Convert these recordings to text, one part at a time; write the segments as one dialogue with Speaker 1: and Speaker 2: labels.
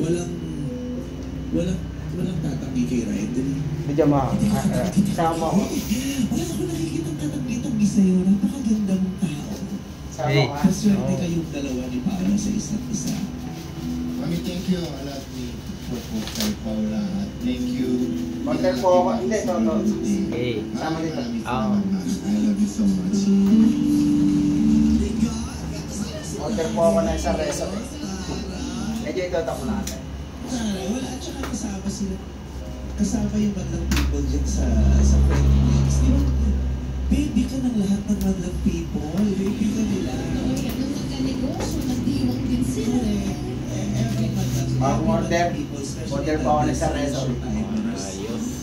Speaker 1: Walang, walang tatanggi kay Ryan.
Speaker 2: Medyo sama ko.
Speaker 1: Wala ako nakikitang tatanggi-tanggi sa'yo. Napakaganda mong tao.
Speaker 2: Sama ka.
Speaker 1: Maswerte kayong dalawa ni Paula sa isa't isa.
Speaker 3: Mami, thank you a lot po kay Paula. Thank you.
Speaker 2: Hotel po ako. Hindi, no.
Speaker 4: Hey.
Speaker 2: Sama dito.
Speaker 3: I love you so much.
Speaker 2: Hotel po ako na isang resort. Medyo itotak mo na ate.
Speaker 1: Wala, at saka kasama sila. Kasama yung madlang people dyan sa friend mix. Di ba? Baby ka ng lahat ng madlang people. Baby ka nila.
Speaker 5: Nung magka-negosyo, nagdiwang din sila.
Speaker 1: Every madlang
Speaker 2: Hotel po ako na isang resort.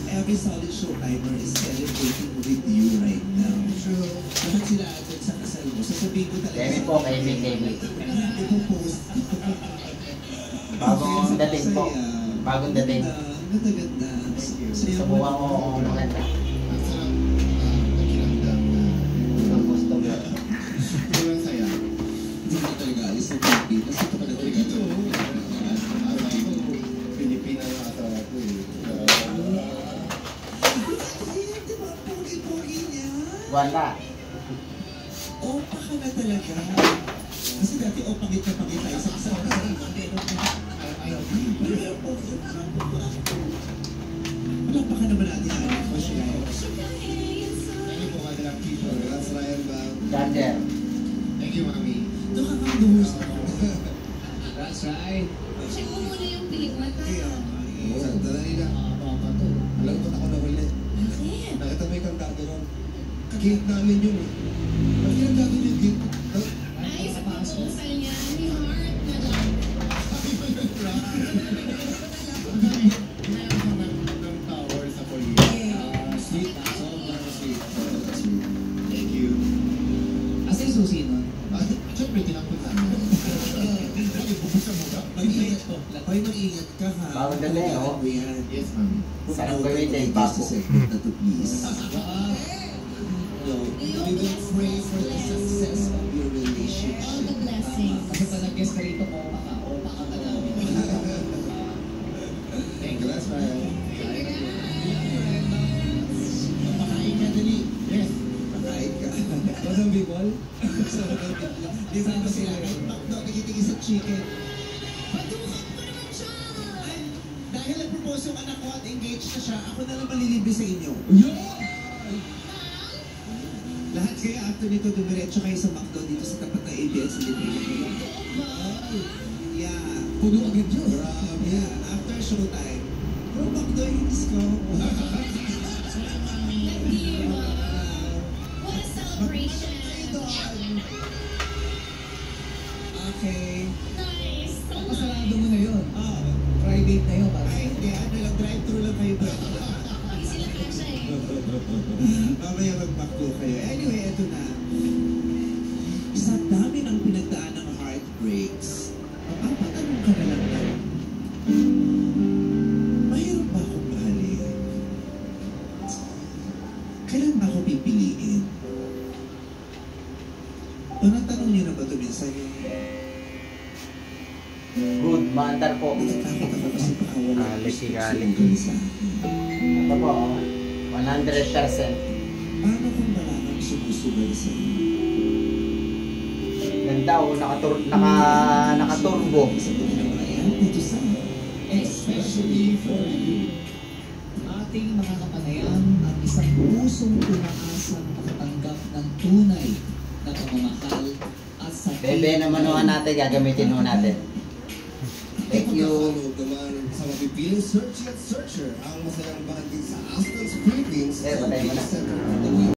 Speaker 1: Every solid show timer is celebrating with you right now. True. Bakit sila agad sa kasal mo? Sasabihin ko talaga.
Speaker 2: Kemi po, Kemi.
Speaker 1: Ipopost.
Speaker 2: Bagong dating po. Bagong dating.
Speaker 1: Ganda-ganda.
Speaker 2: Subukan ko kung maganda.
Speaker 3: Ang sarap nakiramdam na ang gusto mo. Sobrang saya.
Speaker 1: Hindi ko talaga alis ng Pilipinas. Ito pa na talaga ito.
Speaker 3: Pilipina na asawa ko eh.
Speaker 1: Di ba? Pogi-pogi niya.
Speaker 2: Wala.
Speaker 1: Opa ka na talaga. Kasi dati pangit tayo sa kasama. Wala pa ka naman natin anak mo siya.
Speaker 3: Thank you po mga people. That's Ryan ba?
Speaker 2: Charger.
Speaker 3: Thank you, Mami.
Speaker 1: Nakakaduhos na ako.
Speaker 3: That's right.
Speaker 5: Check mo muna yung pelikula.
Speaker 3: Sandali na. Alam ko ako na huli.
Speaker 5: Bakit?
Speaker 3: Nakita mo yung kandado ron. Kagit namin yun eh. Ba't kandado yung git?
Speaker 5: Ay, sa proposal niya, ni Heart na lang.
Speaker 3: Ng tower sa police. Sweet. Sobrang sweet. Thank you.
Speaker 1: Asa yung susi nun?
Speaker 3: Siyempre, tinampun namin. Bubuksan mo ba?
Speaker 1: Mag-ingat po. Hoy, mag-ingat ka ha.
Speaker 2: Bagong dating, no?
Speaker 3: Yes, ma'am.
Speaker 2: Sarap gawin papo.
Speaker 1: To please. No, we will pray for the success of your
Speaker 5: All
Speaker 1: relationship.
Speaker 5: the blessings.
Speaker 1: Kasi pag nag-guest ka rito, opa ka namin.
Speaker 3: Thank you. That's right.
Speaker 1: Makain ka, dali.
Speaker 3: Yes.
Speaker 1: Makain ka. Wasang bibol? Di ba ba sila? Makdo, nagitigis sa chicken. Patukak mo naman siya! Dahil nag-propose yung anak ko at engaged na siya, ako na lang malilibre sa inyo. Lahat kayo after nito, dumiretso kayo sa McDo dito sa tapat ng ABS Libre. Yeah. Puno agad yun. Yeah. After showtime. Bro, McDo yung disco.
Speaker 5: Nagdiwa. What a celebration.
Speaker 1: Okay.
Speaker 5: Nice. So
Speaker 1: Pasarado
Speaker 5: nice.
Speaker 1: mo na yun. Private na yun. Ay, hindi. Ano lang, drive-thru lang kayo.
Speaker 5: Pag sila ka siya eh.
Speaker 1: Mamaya mag-McDo kayo. Anyway, eto na. Sa dami ng pinagdaan ng heartbreaks, papatanong ka na lang na, mahirap ba akong mahalin? Kailan ba ako pipiliin? O natanong niyo na ba ito minsan?
Speaker 2: Good, maandar po.
Speaker 1: Natatakot ako kasi baka wala
Speaker 4: Galing.
Speaker 1: sa akin.
Speaker 2: Ito po, 100%.
Speaker 1: Paano kung wala kang sumusugal sa iyo?
Speaker 2: Ganda o, nakaturbo.
Speaker 1: Sa pagkakayan, ito sa
Speaker 3: Especially for you.
Speaker 6: Ating makakapanayan ang isang pusong umaasang makatanggap ng tunay na pamamahal at sa
Speaker 2: Bebe naman natin, gagamitin mo natin. Thank you.
Speaker 3: Pagkakaloob naman sa mapipiling searcher, ang masayang banding sa Aston's Philippines.
Speaker 2: Patay mo na.